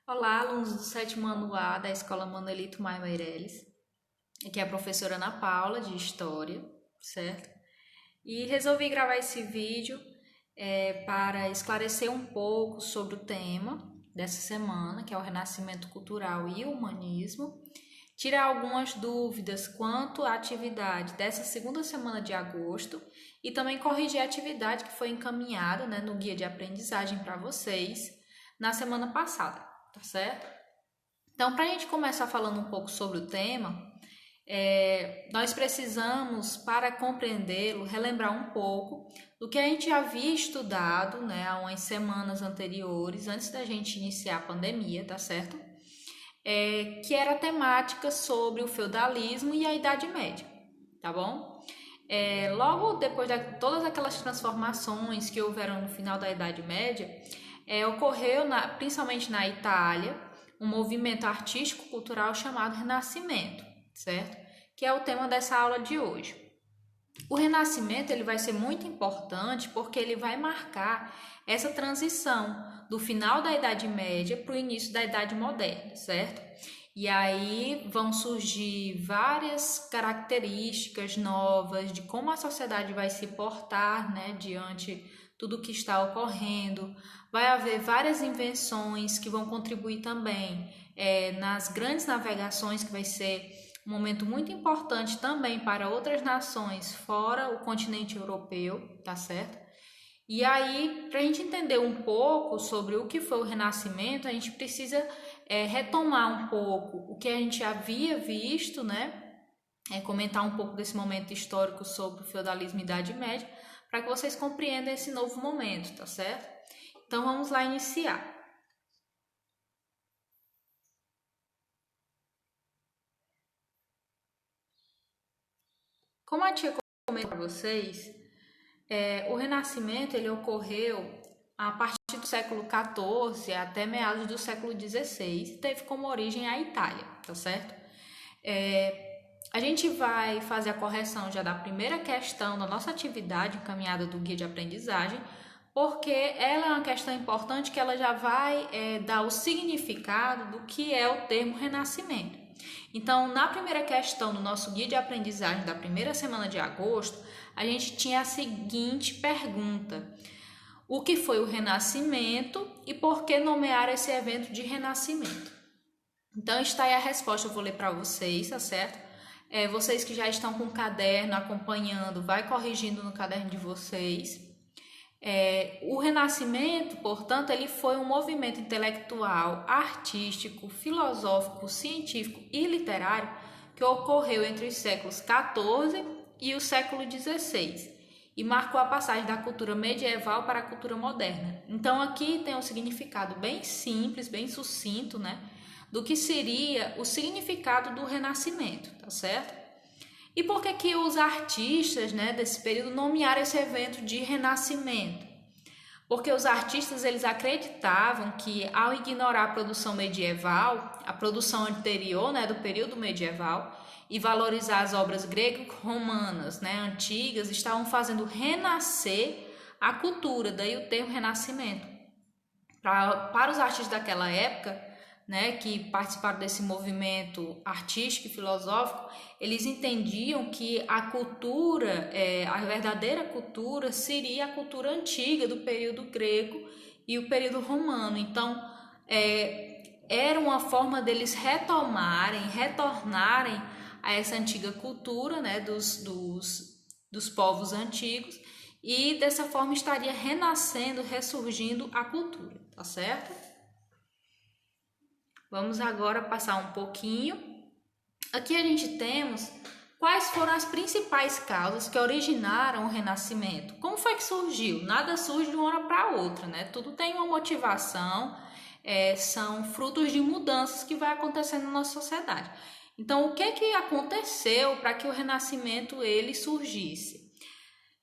Olá, alunos do sétimo ano A da Escola Manuelito Maia Meireles. Aqui é a professora Ana Paula, de História, certo? E resolvi gravar esse vídeo para esclarecer um pouco sobre o tema dessa semana, que é o Renascimento Cultural e o Humanismo, tirar algumas dúvidas quanto à atividade dessa segunda semana de agosto e também corrigir a atividade que foi encaminhada, no guia de aprendizagem para vocês na semana passada, tá certo? Então, para a gente começar falando um pouco sobre o tema, nós precisamos, para compreendê-lo, relembrar um pouco do que a gente havia estudado, há umas semanas anteriores, antes da gente iniciar a pandemia, tá certo? Que era a temática sobre o feudalismo e a Idade Média, tá bom? Logo depois de todas aquelas transformações que houveram no final da Idade Média, ocorreu, principalmente na Itália, um movimento artístico-cultural chamado Renascimento, certo? Que é o tema dessa aula de hoje. O Renascimento ele vai ser muito importante porque ele vai marcar essa transição do final da Idade Média para o início da Idade Moderna, certo? E aí vão surgir várias características novas de como a sociedade vai se portar, diante tudo que está ocorrendo. Vai haver várias invenções que vão contribuir também nas grandes navegações, que vai ser um momento muito importante também para outras nações fora o continente europeu, tá certo? E aí, para a gente entender um pouco sobre o que foi o Renascimento, a gente precisa retomar um pouco o que a gente havia visto, comentar um pouco desse momento histórico sobre o feudalismo e Idade Média, para que vocês compreendam esse novo momento, tá certo? Então, vamos lá iniciar. Como a tia comentou para vocês, o Renascimento ele ocorreu a partir do século XIV até meados do século XVI e teve como origem a Itália, tá certo? A gente vai fazer a correção já da primeira questão da nossa atividade encaminhada do guia de aprendizagem, porque ela é uma questão importante que ela já vai dar o significado do que é o termo Renascimento. Então, na primeira questão do nosso guia de aprendizagem da primeira semana de agosto, a gente tinha a seguinte pergunta: o que foi o Renascimento e por que nomear esse evento de Renascimento? Então, está aí a resposta, eu vou ler para vocês, tá certo? Vocês que já estão com o caderno acompanhando, vai corrigindo no caderno de vocês. O Renascimento, portanto, ele foi um movimento intelectual, artístico, filosófico, científico e literário que ocorreu entre os séculos XIV e o século XVI e marcou a passagem da cultura medieval para a cultura moderna. Então, aqui tem um significado bem simples, bem sucinto, do que seria o significado do Renascimento, tá certo? E por que os artistas, desse período nomearam esse evento de Renascimento? Porque os artistas eles acreditavam que, ao ignorar a produção medieval, a produção anterior, do período medieval, e valorizar as obras greco-romanas, antigas, estavam fazendo renascer a cultura, daí o termo Renascimento. Para os artistas daquela época, que participaram desse movimento artístico e filosófico, eles entendiam que a cultura, a verdadeira cultura, seria a cultura antiga do período grego e o período romano. Então, era uma forma deles retornarem a essa antiga cultura, dos povos antigos, e dessa forma estaria renascendo, ressurgindo a cultura, tá certo? Vamos agora passar um pouquinho. Aqui a gente temos quais foram as principais causas que originaram o Renascimento. Como foi que surgiu? Nada surge de uma hora para outra, Tudo tem uma motivação, são frutos de mudanças que vai acontecendo na nossa sociedade. Então, o que aconteceu para que o Renascimento ele surgisse?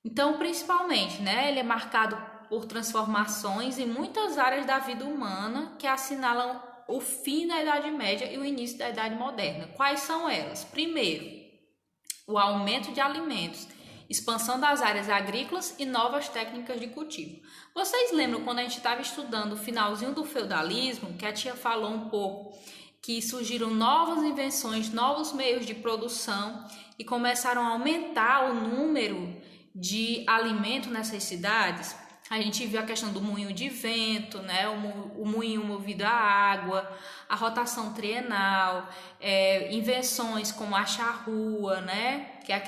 Então, principalmente, ele é marcado por transformações em muitas áreas da vida humana que assinalam o fim da Idade Média e o início da Idade Moderna. Quais são elas? Primeiro, o aumento de alimentos expansão das áreas agrícolas e novas técnicas de cultivo. Vocês lembram quando a gente estava estudando o finalzinho do feudalismo, que a tia falou um pouco que surgiram novas invenções, novos meios de produção e começaram a aumentar o número de alimento nessas cidades? A gente viu a questão do moinho de vento, né? O moinho movido a água, a rotação trienal, invenções como a charrua, né? Que é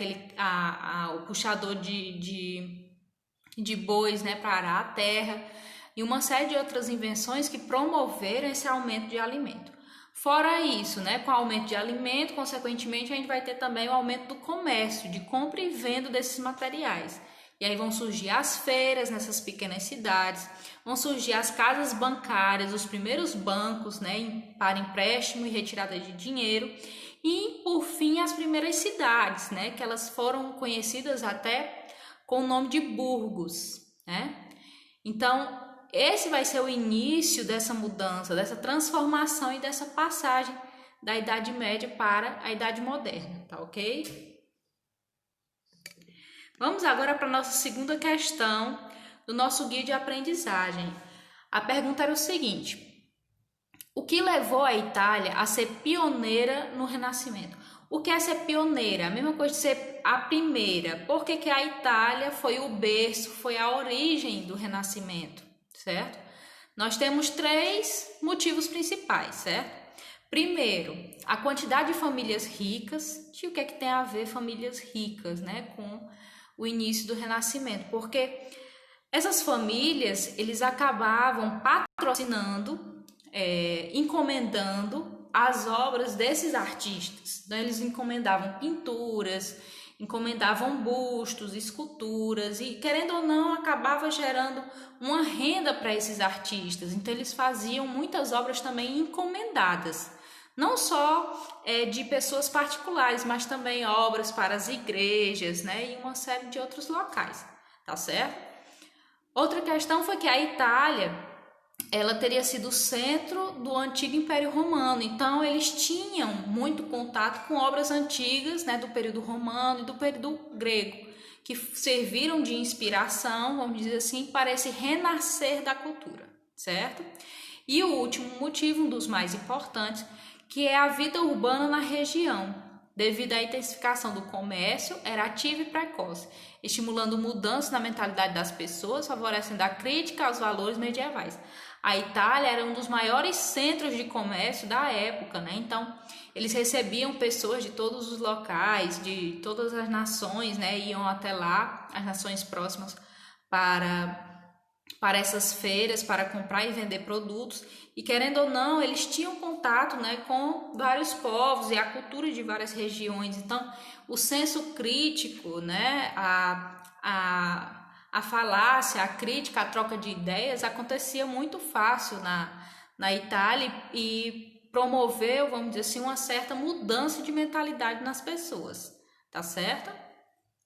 o puxador de bois, né? Para arar a terra, e uma série de outras invenções que promoveram esse aumento de alimento. Fora isso, né? Com o aumento de alimento, consequentemente, a gente vai ter também o aumento do comércio, de compra e venda desses materiais. E aí vão surgir as feiras nessas pequenas cidades, vão surgir as casas bancárias, os primeiros bancos, né, para empréstimo e retirada de dinheiro, e por fim as primeiras cidades, né, que elas foram conhecidas até com o nome de burgos, né? Então, esse vai ser o início dessa mudança, dessa transformação e dessa passagem da Idade Média para a Idade Moderna, tá ok? Vamos agora para a nossa segunda questão do nosso guia de aprendizagem. A pergunta era o seguinte: o que levou a Itália a ser pioneira no Renascimento? O que é ser pioneira? A mesma coisa de ser a primeira. Por que a Itália foi o berço, foi a origem do Renascimento, certo? Nós temos 3 motivos principais, certo? Primeiro, a quantidade de famílias ricas. E o que é que tem a ver famílias ricas, né, com o início do Renascimento? Porque essas famílias, eles acabavam patrocinando, encomendando as obras desses artistas. Então, eles encomendavam pinturas, encomendavam bustos, esculturas, e querendo ou não, acabava gerando uma renda para esses artistas. Então, eles faziam muitas obras também encomendadas, não só de pessoas particulares, mas também obras para as igrejas, né, e uma série de outros locais, tá certo? Outra questão foi que a Itália, ela teria sido o centro do antigo Império Romano, então eles tinham muito contato com obras antigas, né, do período romano e do período grego, que serviram de inspiração, vamos dizer assim, para esse renascer da cultura, certo? E o último motivo, um dos mais importantes, que é a vida urbana na região, devido à intensificação do comércio, era ativa e precoce, estimulando mudanças na mentalidade das pessoas, favorecendo a crítica aos valores medievais. A Itália era um dos maiores centros de comércio da época, né? Então, eles recebiam pessoas de todos os locais, de todas as nações, né? Iam até lá, as nações próximas, para essas feiras, para comprar e vender produtos, e querendo ou não, eles tinham contato, né, com vários povos e a cultura de várias regiões. Então, o senso crítico, né, a falácia, a crítica, a troca de ideias acontecia muito fácil na Itália, e promoveu, vamos dizer assim, uma certa mudança de mentalidade nas pessoas, tá certo?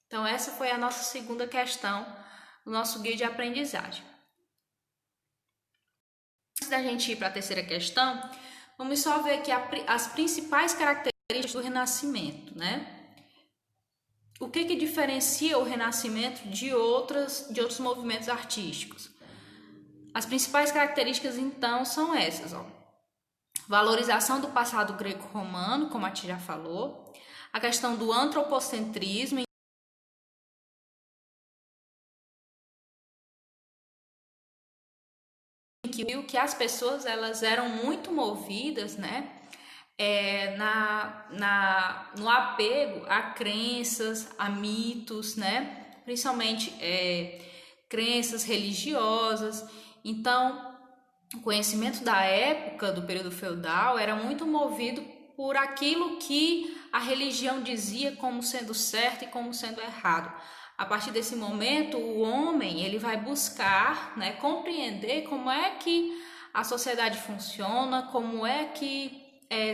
Então, essa foi a nossa segunda questão do nosso guia de aprendizagem. Antes da gente ir para a terceira questão, vamos só ver aqui as principais características do Renascimento, né? O que diferencia o Renascimento de outros movimentos artísticos? As principais características, então, são essas, ó. Valorização do passado greco-romano, como a tia já falou, a questão do antropocentrismo, que as pessoas elas eram muito movidas, né, no apego a crenças, a mitos, né, principalmente crenças religiosas. Então, o conhecimento da época do período feudal era muito movido por aquilo que a religião dizia como sendo certo e como sendo errado. A partir desse momento, o homem ele vai buscar, né, compreender como é que a sociedade funciona, como é que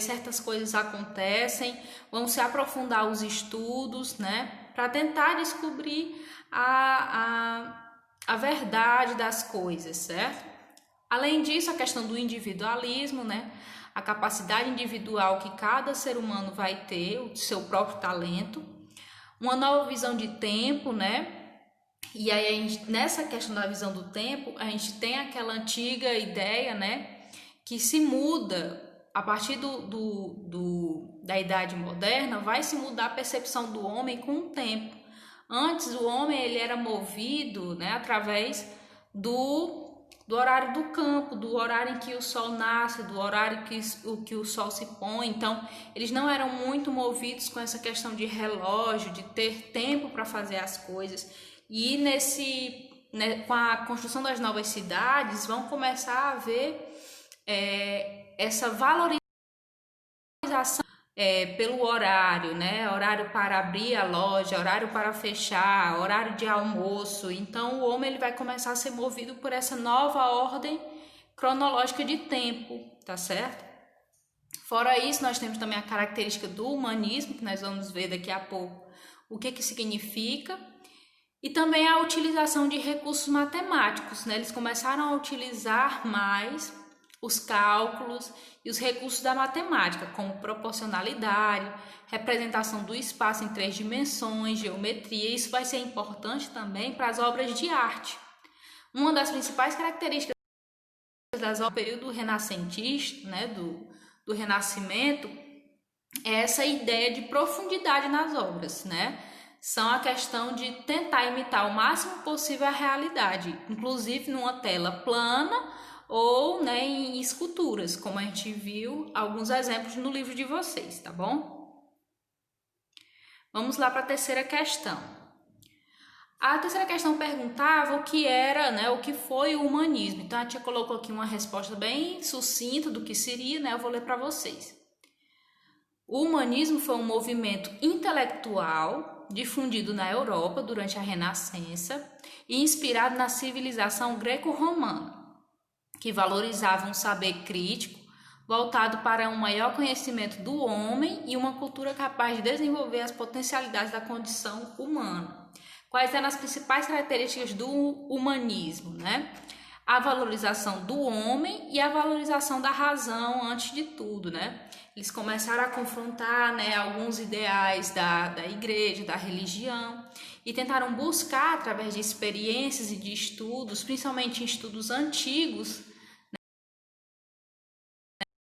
certas coisas acontecem, vão se aprofundar os estudos, né, para tentar descobrir a verdade das coisas, certo? Além disso, a questão do individualismo, né, a capacidade individual que cada ser humano vai ter, o seu próprio talento, uma nova visão de tempo, né? E aí, nessa questão da visão do tempo, a gente tem aquela antiga ideia, né, que se muda a partir da idade moderna, vai se mudar a percepção do homem com o tempo. Antes, o homem ele era movido, né, através do horário do campo, do horário em que o sol nasce, do horário que o sol se põe. Então, eles não eram muito movidos com essa questão de relógio, de ter tempo para fazer as coisas. E com a construção das novas cidades, vão começar a haver essa valorização pelo horário, né? Horário para abrir a loja, horário para fechar, horário de almoço. Então, o homem ele vai começar a ser movido por essa nova ordem cronológica de tempo, tá certo? Fora isso, nós temos também a característica do humanismo, que nós vamos ver daqui a pouco o que significa. E também a utilização de recursos matemáticos, né? Eles começaram a utilizar mais os cálculos e os recursos da matemática, como proporcionalidade, representação do espaço em 3 dimensões, geometria. Isso vai ser importante também para as obras de arte. Uma das principais características das obras do período renascentista, né, do Renascimento, é essa ideia de profundidade nas obras, né? São a questão de tentar imitar o máximo possível a realidade, inclusive numa tela plana ou, né, em esculturas, como a gente viu alguns exemplos no livro de vocês, tá bom? Vamos lá para a terceira questão. A terceira questão perguntava o que era, né, o que foi o humanismo. Então a tia colocou aqui uma resposta bem sucinta do que seria, né? Eu vou ler para vocês. O humanismo foi um movimento intelectual difundido na Europa durante a Renascença e inspirado na civilização greco-romana, que valorizava um saber crítico voltado para um maior conhecimento do homem e uma cultura capaz de desenvolver as potencialidades da condição humana. Quais eram as principais características do humanismo, né? A valorização do homem e a valorização da razão antes de tudo, né? Eles começaram a confrontar, né, alguns ideais da igreja, da religião, e tentaram buscar, através de experiências e de estudos, principalmente em estudos antigos,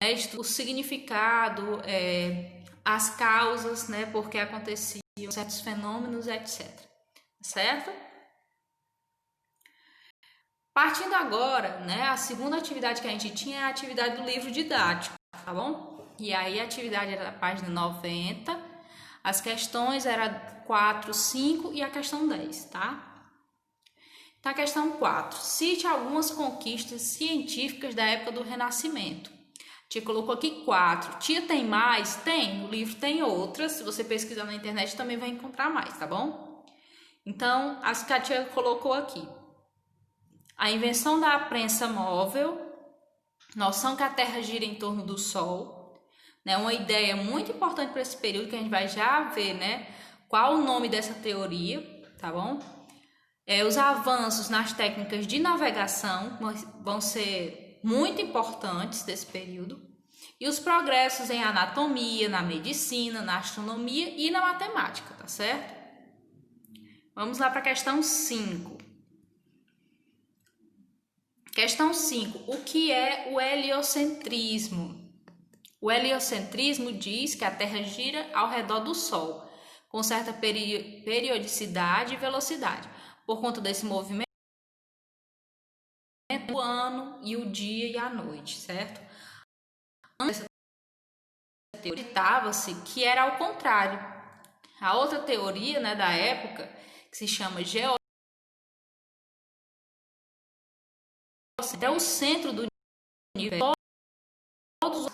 né, o significado, as causas, né, porque aconteciam certos fenômenos, etc. Certo? Partindo agora, né, a segunda atividade que a gente tinha é a atividade do livro didático, tá bom? E aí a atividade era a página 90, as questões eram 4, 5 e a questão 10, tá? Então a questão 4, cite algumas conquistas científicas da época do Renascimento. Tia colocou aqui 4, tia tem mais? Tem, no livro tem outras, se você pesquisar na internet também vai encontrar mais, tá bom? Então, as que a tia colocou aqui. A invenção da prensa móvel, noção que a Terra gira em torno do Sol, né? Uma ideia muito importante para esse período que a gente vai já ver, né? Qual o nome dessa teoria, tá bom? Os avanços nas técnicas de navegação vão ser muito importantes desse período. E os progressos em anatomia, na medicina, na astronomia e na matemática, tá certo? Vamos lá para a questão 5. Questão 5. O que é o heliocentrismo? O heliocentrismo diz que a Terra gira ao redor do Sol, com certa periodicidade e velocidade. Por conta desse movimento, o ano e o dia e a noite, certo? Antes dessa teoria, acreditava-se que era ao contrário. A outra teoria, né, da época, que se chama geocentrismo, até o centro do universo,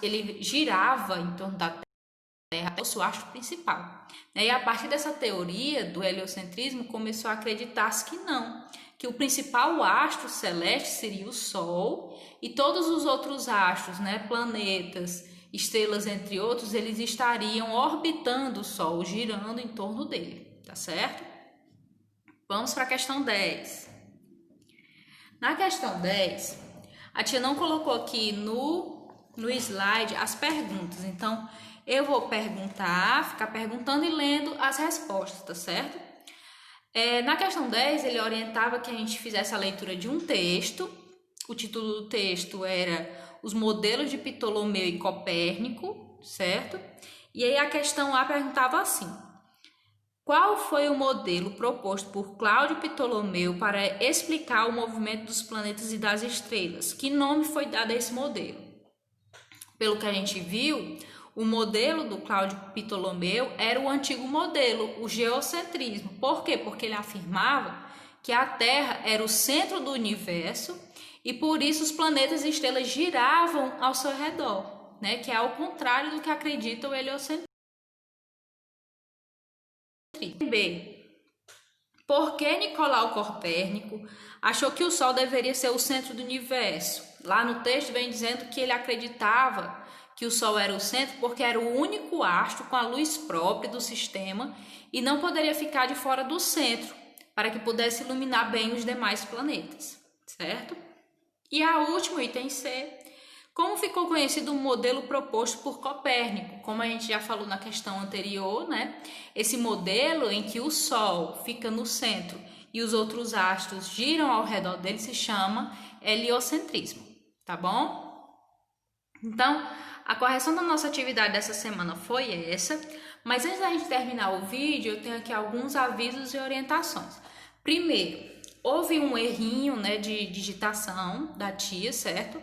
ele girava em torno da Terra até o seu astro principal. E a partir dessa teoria do heliocentrismo, começou a acreditar-se que não, que o principal astro celeste seria o Sol e todos os outros astros, né, planetas, estrelas, entre outros, eles estariam orbitando o Sol, girando em torno dele, tá certo? Vamos para a questão 10. Na questão 10, a tia não colocou aqui no slide as perguntas, então eu vou perguntar, ficar perguntando e lendo as respostas, tá certo? Na questão 10, ele orientava que a gente fizesse a leitura de um texto. O título do texto era Os Modelos de Ptolomeu e Copérnico, certo? E aí a questão A perguntava assim: qual foi o modelo proposto por Cláudio Ptolomeu para explicar o movimento dos planetas e das estrelas? Que nome foi dado a esse modelo? Pelo que a gente viu, o modelo do Cláudio Ptolomeu era o antigo modelo, o geocentrismo. Por quê? Porque ele afirmava que a Terra era o centro do universo e por isso os planetas e estrelas giravam ao seu redor, né? Que é ao contrário do que acredita o heliocentrismo. B. Por que Nicolau Copérnico achou que o Sol deveria ser o centro do universo? Lá no texto vem dizendo que ele acreditava que o Sol era o centro porque era o único astro com a luz própria do sistema e não poderia ficar de fora do centro para que pudesse iluminar bem os demais planetas, certo? E a última, item C. Como ficou conhecido o modelo proposto por Copérnico? Como a gente já falou na questão anterior, né? Esse modelo em que o Sol fica no centro e os outros astros giram ao redor dele se chama heliocentrismo, tá bom? Então, a correção da nossa atividade dessa semana foi essa, mas antes da gente terminar o vídeo, eu tenho aqui alguns avisos e orientações. Primeiro, houve um errinho, né, de digitação da tia, certo?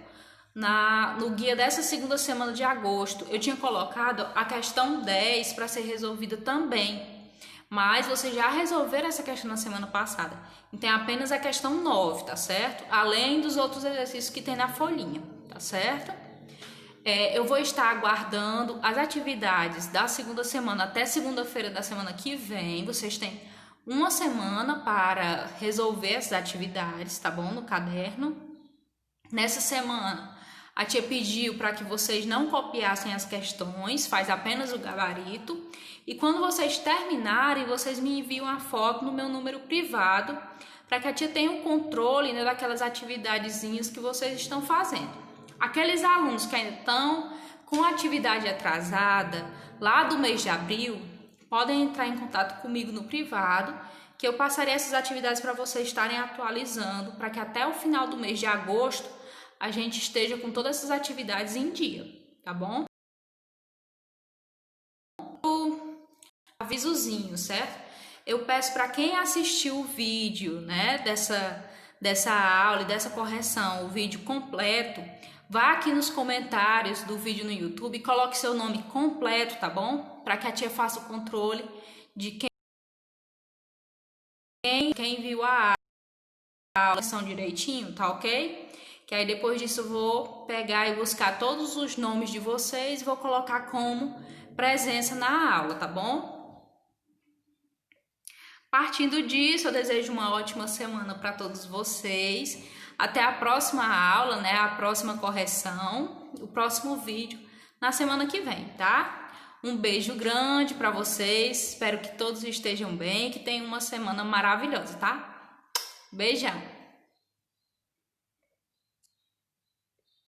No guia dessa segunda semana de agosto, eu tinha colocado a questão 10 para ser resolvida também, mas vocês já resolveram essa questão na semana passada. Então, é apenas a questão 9, tá certo? Além dos outros exercícios que tem na folhinha, tá certo? Eu vou estar aguardando as atividades da segunda semana até segunda-feira da semana que vem. Vocês têm uma semana para resolver essas atividades, tá bom? No caderno. Nessa semana, a tia pediu para que vocês não copiassem as questões, faz apenas o gabarito. E quando vocês terminarem, vocês me enviam a foto no meu número privado, para que a tia tenha um controle, né, daquelas atividadezinhas que vocês estão fazendo. Aqueles alunos que ainda estão com atividade atrasada, lá do mês de abril, podem entrar em contato comigo no privado, que eu passarei essas atividades para vocês estarem atualizando, para que até o final do mês de agosto a gente esteja com todas essas atividades em dia, tá bom? Avisozinho, certo? Eu peço para quem assistiu o vídeo, né, dessa aula e dessa correção, o vídeo completo, vá aqui nos comentários do vídeo no YouTube e coloque seu nome completo, tá bom? Para que a tia faça o controle de quem viu a aula direitinho, tá ok? Que aí depois disso eu vou pegar e buscar todos os nomes de vocês e vou colocar como presença na aula, tá bom? Partindo disso, eu desejo uma ótima semana para todos vocês. Até a próxima aula, né? A próxima correção, o próximo vídeo na semana que vem, tá? Um beijo grande para vocês. Espero que todos estejam bem, que tenham uma semana maravilhosa, tá? Beijão!